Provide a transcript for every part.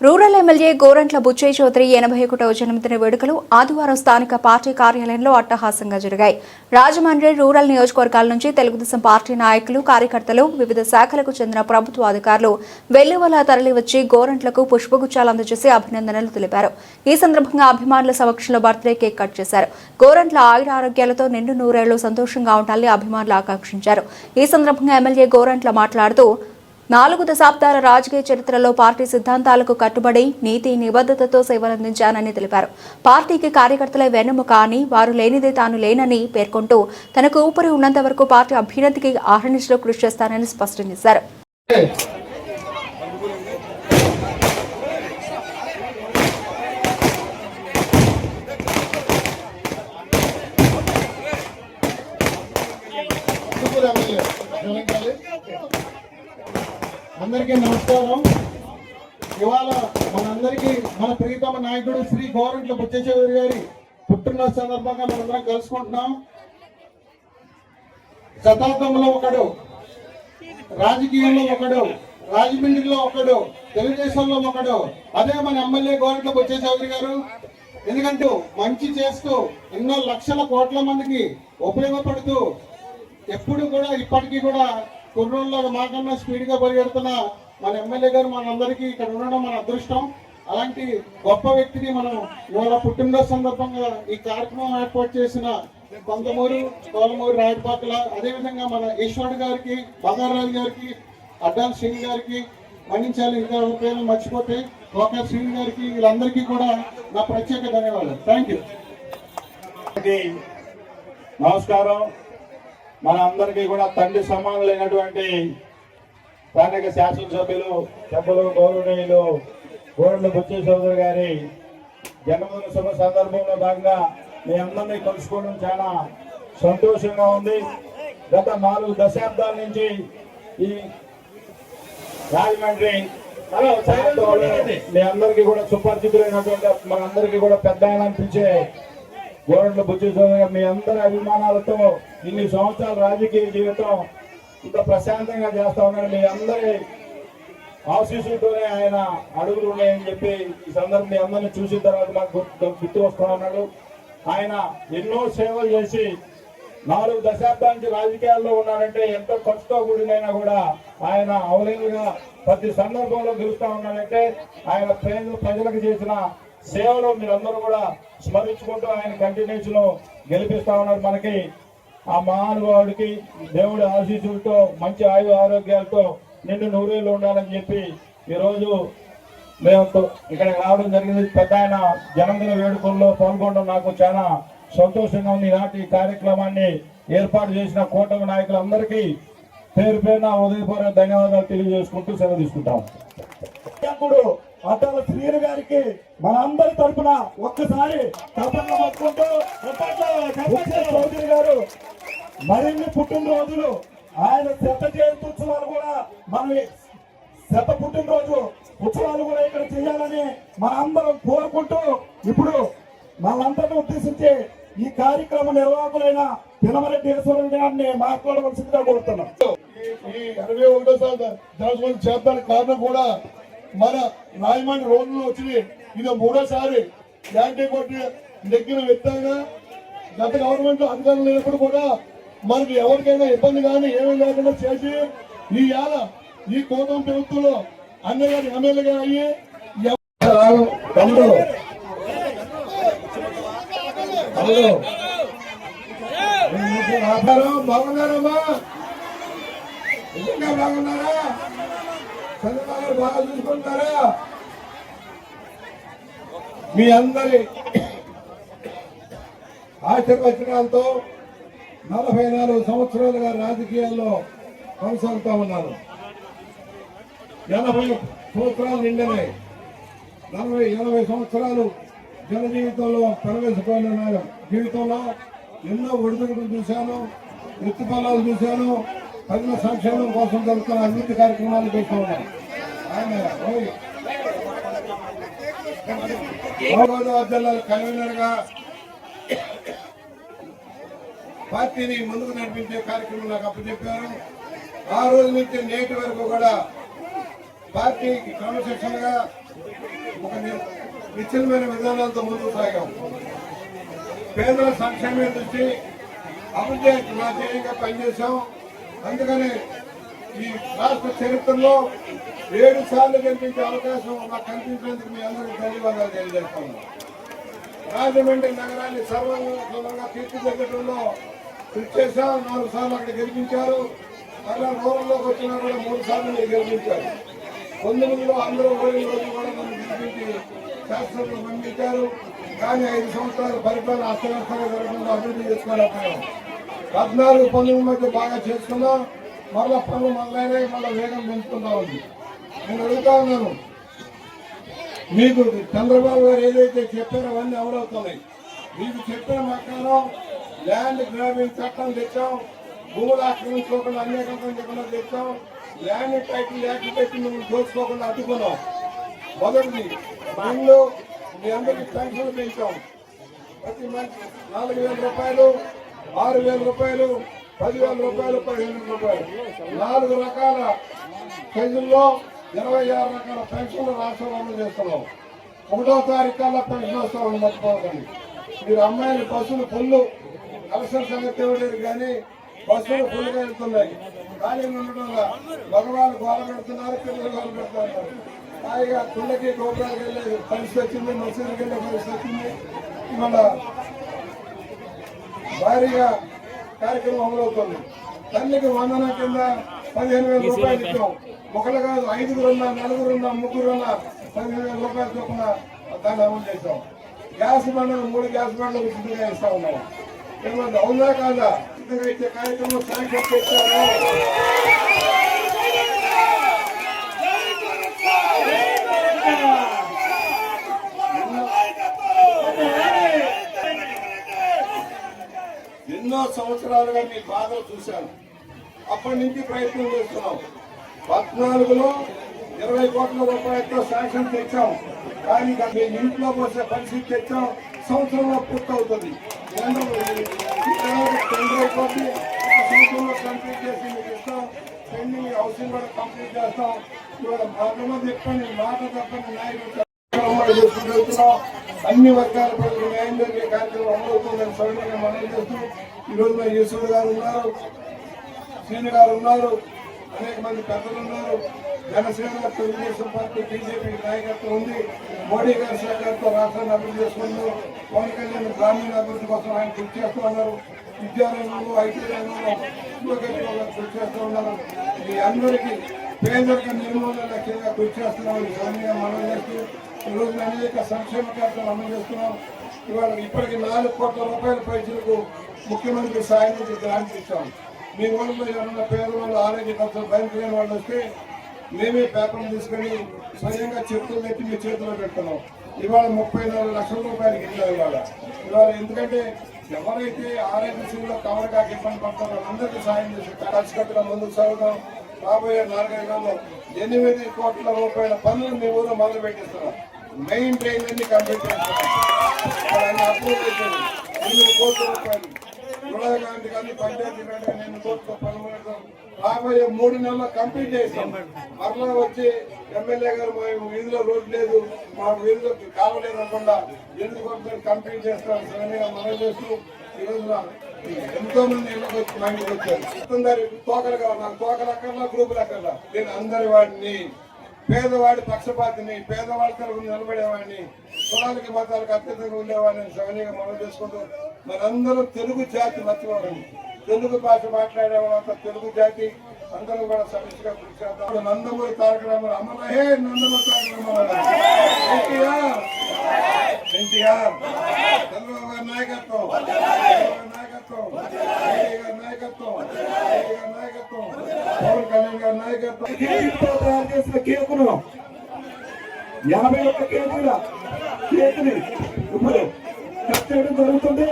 Rural MLA Gorantla Buchaiah Chowdary 81వ జన్మదిన వేడుకలు ఆదివారం స్థానిక పార్టీ కార్యాలయంలో అట్టహాసంగా జరిగాయి. రాజమండ్రి రూరల్ నియోజకవర్గాల నుంచి తెలుగుదేశం పార్టీ నాయకులు, కార్యకర్తలు, వివిధ శాఖలకు చెందిన ప్రభుత్వ అధికారులు వెల్లువలా తరలివచ్చి గోరంట్లకు పుష్పగుచ్చాలు అందజేసి అభినందనలు తెలిపారు. ఈ సందర్భంగా అభిమానుల సమక్షంలో బర్త్డే కేక్ కట్ చేశారు. గోరంట్ల ఆయురారోగ్యాలతో నిండు నూరేళ్లు సంతోషంగా ఉండాలని అభిమానులు ఆకాంక్షించారు. ఈ సందర్భంగా ఎమ్మెల్యే గోరంట్ల మాట్లాడుతూ 4 దశాబ్దాల రాజకీయ చరిత్రలో పార్టీ సిద్ధాంతాలకు కట్టుబడి నీతి నిబద్ధతతో సేవలందించానని తెలిపారు. పార్టీకి కార్యకర్తలే వెన్నెముక అని, వారు లేనిదే తాను లేనని పేర్కొంటూ తనకు ఊపిరి ఉన్నంత వరకు పార్టీ అభ్యున్నతికి ఆహ్వానించడం కృషి చేస్తానని స్పష్టం చేశారు. అందరికీ నమస్కారం. ఇవాళ మనందరికీ మన ప్రియతమ నాయకుడు శ్రీ గోరంట్ల బుచ్చయ్య చౌదరి గారి పుట్టినరోజు సందర్భంగా మనందరం కలుసుకుంటున్నాం. శతాబ్దంలో ఒకడు, రాజకీయంలో ఒకడు, రాజమండ్రిలో ఒకడు, తెలుగుదేశంలో ఒకడు, అదే మన ఎమ్మెల్యే గోరంట్ల బుచ్చయ్య చౌదరి గారు. ఎందుకంటే మంచి చేస్తూ ఎన్నో లక్షల కోట్ల మందికి ఉపయోగపడుతూ ఎప్పుడు కూడా ఇప్పటికీ కూడా కుర్రోళ్ళ మాకన్నా స్పీడ్గా పరిగెడుతున్న మన ఎమ్మెల్యే గారు మనందరికీ ఇక్కడ ఉండడం మన అదృష్టం. అలాంటి గొప్ప వ్యక్తిని మనం ఇవాళ పుట్టినరోజు సందర్భంగా ఈ కార్యక్రమం ఏర్పాటు చేసిన కొంతమూరు, కోలమూరు, రాయపాకల, అదేవిధంగా మన ఈశ్వరుడు గారికి, బంగారాజు గారికి, అడ్డాల శ్రీని గారికి, మన్నించాలి ఇంకా పేర్లు మర్చిపోతే కోకా శ్రీని గారికి, వీళ్ళందరికీ కూడా నా ప్రత్యేక ధన్యవాదాలు. Thank you. నమస్కారం. మన అందరికీ కూడా తండ్రి సమానులైనటువంటి స్థానిక శాసనసభ్యులు, పెద్దలు, గౌరవనీయులు గోరంట్ల బుచ్చయ్య చౌదరి గారి జన్మదిన శుభ సందర్భంలో భాగంగా మీ అందరినీ కలుసుకోవడం చాలా సంతోషంగా ఉంది. గత 4 దశాబ్దాల నుంచి ఈ రాజమండ్రి మీ అందరికీ కూడా సుపరిచితులైనటువంటి మనందరికీ కూడా పెద్ద ఆయన అనిపించే గోరంట్ల బుచ్చయ్య చౌదరి గారు మీ అందరి అభిమానాలతో ఇన్ని సంవత్సరాల రాజకీయ జీవితం ఇంత ప్రశాంతంగా చేస్తా ఉన్నాడు. మీ అందరి ఆశీస్సులతోనే ఆయన అడుగులు ఉన్నాయని చెప్పి ఈ సందర్భం మీ అందరినీ చూసిన తర్వాత మాకు గుర్తు వస్తా ఉన్నాడు. ఆయన ఎన్నో సేవలు చేసి 4 దశాబ్దాల నుంచి రాజకీయాల్లో ఉన్నాడంటే ఎంతో ఖర్చుతో కూడినైనా కూడా ఆయన అవలేలుగా ప్రతి సందర్భంలో గెలుస్తా ఉన్నాడంటే ఆయన ప్రజలకు చేసిన సేవలు మీరందరూ కూడా స్మరించుకుంటూ ఆయన కంటిన్యూషన్ గెలిపిస్తా ఉన్నారు. మనకి ఆ మహానుభావుడికి దేవుడి ఆశీస్సులతో మంచి ఆయు ఆరోగ్యాలతో నిండు నూరేళ్ళు ఉండాలని చెప్పి ఈరోజు మేము ఇక్కడ రావడం జరిగింది. పెద్ద ఆయన జన్మదిన వేడుకల్లో పాల్గొనడం నాకు చాలా సంతోషంగా ఉంది. ఈనాటి కార్యక్రమాన్ని ఏర్పాటు చేసిన కూటమి నాయకులందరికీ పేరు పేరున ఉదయపూర్వక ధన్యవాదాలు తెలియజేసుకుంటూ సెలవు తీసుకుంటాం. అటల శ్రీను గారికి మన అందరి తరఫున ఒక్కసారి తప్పకుండా పట్టుకుంటూ చౌదరి గారు మరిన్ని పుట్టినరోజులు, ఆయన శత జయంతి ఉత్సవాలు కూడా మన శత పుట్టినరోజు ఉత్సవాలు కూడా ఇక్కడ చేయాలని మన అందరం కోరుకుంటూ ఇప్పుడు మనందరినీ ఉద్దేశించి ఈ కార్యక్రమ నిర్వాహకులైన పినమరెడ్డి ఈశ్వరుడు గారిని మాట్లాడవలసిందిగా కోరుతున్నాం. ఈ 61వ చేద్దానికి కారణం కూడా మన రాజమండ్రి రోడ్లో వచ్చి ఇది 3వ యాంటీ కొట్టి నెగ్గిన వ్యక్తిగా గత గవర్నమెంట్ అధికారులు లేనప్పుడు కూడా మనకి ఎవరికైనా ఇబ్బంది కానీ ఏమీ లేకుండా చేసి ఈ కూటమి ప్రభుత్వంలో అన్నయ్య గారి ఎమ్మెల్యేగా అయ్యి బాగున్నారమ్మా, నిజంగా బాగున్నారా? చంద్రబాబు బాగా చూసుకుంటారా? మీ అందరి ఆశీర్వచనాలతో 44 సంవత్సరాలుగా రాజకీయాల్లో కొనసాగుతా ఉన్నారు. 80 సంవత్సరాలు నిండినాయి. 80 సంవత్సరాలు జన జీవితంలో ప్రవేశపోయిన జీవితంలో ఎన్నో ఒడిదుడుకులు చూశాను, వృత్తిఫలాలు చూశాను, ప్రజల సంక్షేమం కోసం జరుగుతున్న అభివృద్ధి కార్యక్రమాలు చేస్తూ ఉన్నారు. గోదావరి జిల్లా కన్వీనర్ గా పార్టీని ముందుకు నడిపించే కార్యక్రమం నాకు అప్పచెప్పారు. ఆ రోజు నుంచి నేటి వరకు కూడా పార్టీకి క్రమశిక్షణగా ఒక నిశ్చలమైన విధానాలతో ముందుకు సాగాం. పేదల సంక్షేమ దృష్టి అభివృద్ధి ధ్యేయంగా పనిచేశాం. అందుకని ఈ రాష్ట్ర చరిత్రలో 7 సార్లు గెలిపించే అవకాశం నాకు కల్పించినందుకు మీ అందరికీ ధన్యవాదాలు తెలియజేస్తాను. రాజమండ్రి నగరాన్ని సర్వంగా తీర్చిదిద్దడంలో కృషి చేశాం. 4 సార్లు అక్కడ గెలిపించారు. మళ్ళా రూరల్లోకి వచ్చినా కూడా 3 సార్లు మీరు గెలిపించారు. 19లో అందరూ ఓడిన రోజు కూడా నన్ను గెలిపించి శాస్త్రంలో పంపించారు. కానీ 5 సంవత్సరాల పరిపాలన అస్తవ్యస్తంగా జరగకుండా అభివృద్ధి చేసుకోలేకపోయాం. 14, 19 మధ్య బాగా చేసుకున్నాం. మళ్ళా పనులు మొదలైనాయి. మళ్ళీ వేగం పెంచుకుంటా ఉంది. నేను అడుగుతా ఉన్నాను, మీకు చంద్రబాబు గారు ఏదైతే చెప్పారో అవన్నీ అమలవుతున్నాయి. మీకు చెప్పిన ప్రకారం ల్యాండ్ గ్రాబింగ్ చట్టం తెచ్చాం. భూములు ఆక్రమించుకోకుండా అన్యాయంగా చెప్పకుండా తెచ్చాం. ల్యాండ్ టైటిల్ యాక్ట్ పెట్టి మేము దోచుకోకుండా అడ్డుకున్నాం. మొదటిది ఇల్లు మీ అందరికీ పెన్షన్ పెంచాం. ప్రతి మంచి 4,000 రూపాయలు, 6,000 రూపాయలు, 10,000 రూపాయలు, 15,000 రూపాయలు, 4 రకాల సైజుల్లో 26 రకాల పెన్షన్లు రాష్ట్రంలో అమలు చేస్తున్నాం. 1వ తారీఖు కల్లా పెన్షన్ వస్తామని మర్చిపోకండి. మీరు అమ్మాయిలు బస్సులు ఫుల్ కలెక్షన్ సంగతి ఇవ్వలేదు, కానీ బస్సులు ఫుల్గా వెళ్తున్నాయి. ఖాళీ ఉండడం మగవాళ్ళు గోల పెడుతున్నారు, పిల్లలు గోల పెడుతున్నారు. హాయిగా పిల్లకి గోపురాలకు వెళ్ళే పరిస్థితి వచ్చింది, మసీదుకి వెళ్ళే పరిస్థితి వచ్చింది. ఇవాళ భారీగా కార్యక్రమం అమలవుతుంది. తల్లికి వందన కింద 15,000 రూపాయలు ఇచ్చాం. ఒకళ్ళు కాదు, 5గురున్నా, 4గురున్నా, 3గురున్నా 15,000 రూపాయలు చొప్పున దాన్ని అమలు చేశాం. గ్యాస్ బండలు 3 గ్యాస్ బండలు ఉచితంగా ఇస్తా ఉన్నాం. ఏమన్నా అవునా కాదా? ఉచితంగా ఇచ్చే కార్యక్రమం శాంక్షన్ చేశారు. ఎన్నో సంవత్సరాలుగా మీ బాధలు చూశాను. అప్పటి నుంచి ప్రయత్నం చేస్తున్నాం. 14లో 20 కోట్ల రూపాయలతో శాంక్షన్ తెచ్చాం. కానీ మీ ఇంట్లో వచ్చే పరిస్థితి తెచ్చాం. సంవత్సరంలో పూర్తవుతుంది. 20 కోట్లు సంవత్సరంలో కంప్లీట్ చేసి మీకు ఇస్తాం. పెండింగ్ హౌసింగ్ కూడా కంప్లీట్ చేస్తాం. ఇవాళ మాటలో చెప్పండి, మాట తప్పని నాయకులు అన్ని వర్గాల ప్రజలకు న్యాయం జరిగే కార్యక్రమం అమలవుతుందని సవినయంగా మనం చేస్తూ ఈరోజు మన ఈశ్వరుడు గారు ఉన్నారు, శ్రీను గారు ఉన్నారు, అనేక మంది పెద్దలు ఉన్నారు. జనసేన, తెలుగుదేశం పార్టీ, బీజేపీ నాయకత్వం ఉంది. మోడీ గారి సహకారంతో రాష్ట్రాన్ని అభివృద్ధి చేసుకున్నారు. పవన్ కళ్యాణ్ గ్రామీణ అభివృద్ధి కోసం ఆయన కృషి చేస్తూ ఉన్నారు. విద్యారంగంలో, ఐటీ రంగంలో కృషి చేస్తూ ఉన్నారు. ఈ అందరికీ పేదరిక నిర్మూలన లక్ష్యంగా కృషి చేస్తున్నామని సౌమ్యంగా మనం చేస్తూ ఈరోజు అనేక సంక్షేమ కార్యక్రమాలు అమలు చేస్తున్నాం. ఇవాళ ఇప్పటికి 4 కోట్ల రూపాయల పైసలకు ముఖ్యమంత్రి సాయం నుంచి గ్రాంట్ ఇచ్చాం. మీ ఊళ్ళో ఎవరైనా పేదవాళ్ళు ఆరోగ్య ఖర్చులు భరించలేని వాళ్ళు వస్తే మేమే పేపర్లు తీసుకొని స్వయంగా చెప్పులు పెట్టి మీ చేతిలో పెడుతున్నాం. ఇవాళ 34 లక్షల రూపాయలకి ఇచ్చారు. ఇవాళ ఎందుకంటే ఎవరైతే ఆరోగ్యశ్రీలో కవర్ కాక ఇబ్బంది పడతారో అందరికీ సాయం చేసి కలిసికట్టుగా ముందుకు సాగుతాం. రాబోయే 4-5 నెలల్లో 8 కోట్ల రూపాయల పనులు మీ ఊరు మొదలు పెట్టిస్తున్నాం. మెయిన్ ట్రైన్ అన్ని కంప్లీట్ చేస్తున్నాం. అప్రూవ్ చేశారు. 8 కోట్ల రూపాయలు రుణగాంధీ కానీ పంచాయతీ కానీ 8 కోట్ల పనులు రాబోయే 3 నెలల్లో కంప్లీట్ చేస్తాం. మరలా వచ్చి ఎమ్మెల్యే గారు మా వీధిలో రోడ్డు లేదు, మా వీధిలో కావలేదు అనకుండా 8 కోట్ల కంప్లీట్ చేస్తాం. సరైన మనం చేస్తూ ఈ రోజున ఎంతో మంది ఇళ్ళకి వచ్చి మా ఇంటికి వచ్చారు. తోకలు కావాలి, నాకు తోకలు అక్కర్లా, గ్రూపులు అక్కర్లా. నేను అందరి వాడిని, పేదవాడి పక్షపాతిని, పేదవాడి తరఫున నిలబడేవాడిని, కులాలకి మతాలకు అత్యంతంగా ఉండేవాడిని సవనీయంగా మనం చేసుకుంటూ మనందరూ తెలుగు జాతి మర్చిపోకండి. తెలుగు భాష మాట్లాడే వాళ్ళంతా తెలుగు జాతి అందరూ కూడా సమిష్టిగా కృషి చేద్దాం. నందమూరి తారక రామారావు అమరహే నందమూరి తారక రామారావు, ఎన్టీఆర్, చంద్రబాబు గారి నాయకత్వం, నాయకత్వం, నాయకత్వం, నాయకత్వం, పవన్ కళ్యాణ్ గారి నాయకత్వం. తయారు చేసిన కేకును 51 కేజీల కేకుని ఇప్పుడు కట్ చేయడం జరుగుతుంది.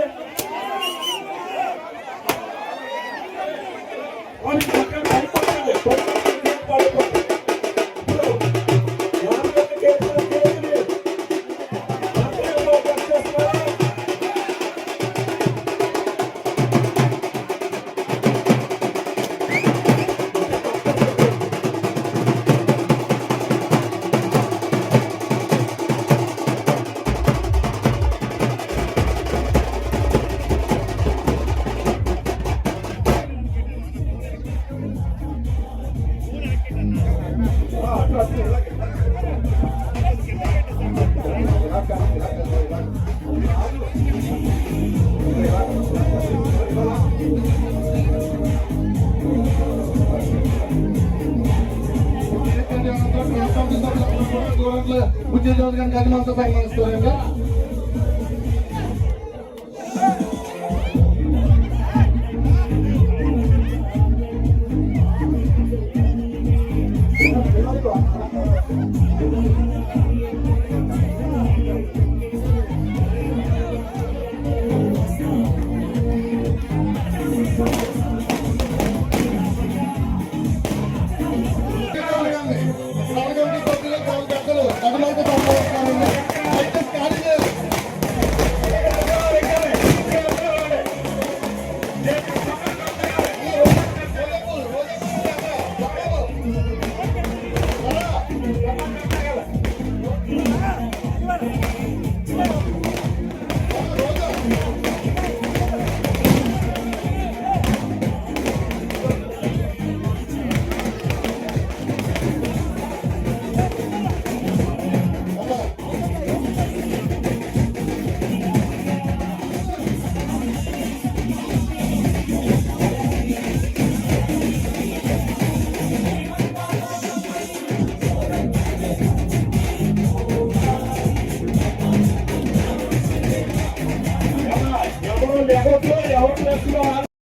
బుద్ధి చౌదరి గారిని అభిమానంతో సన్మానిస్తారండి.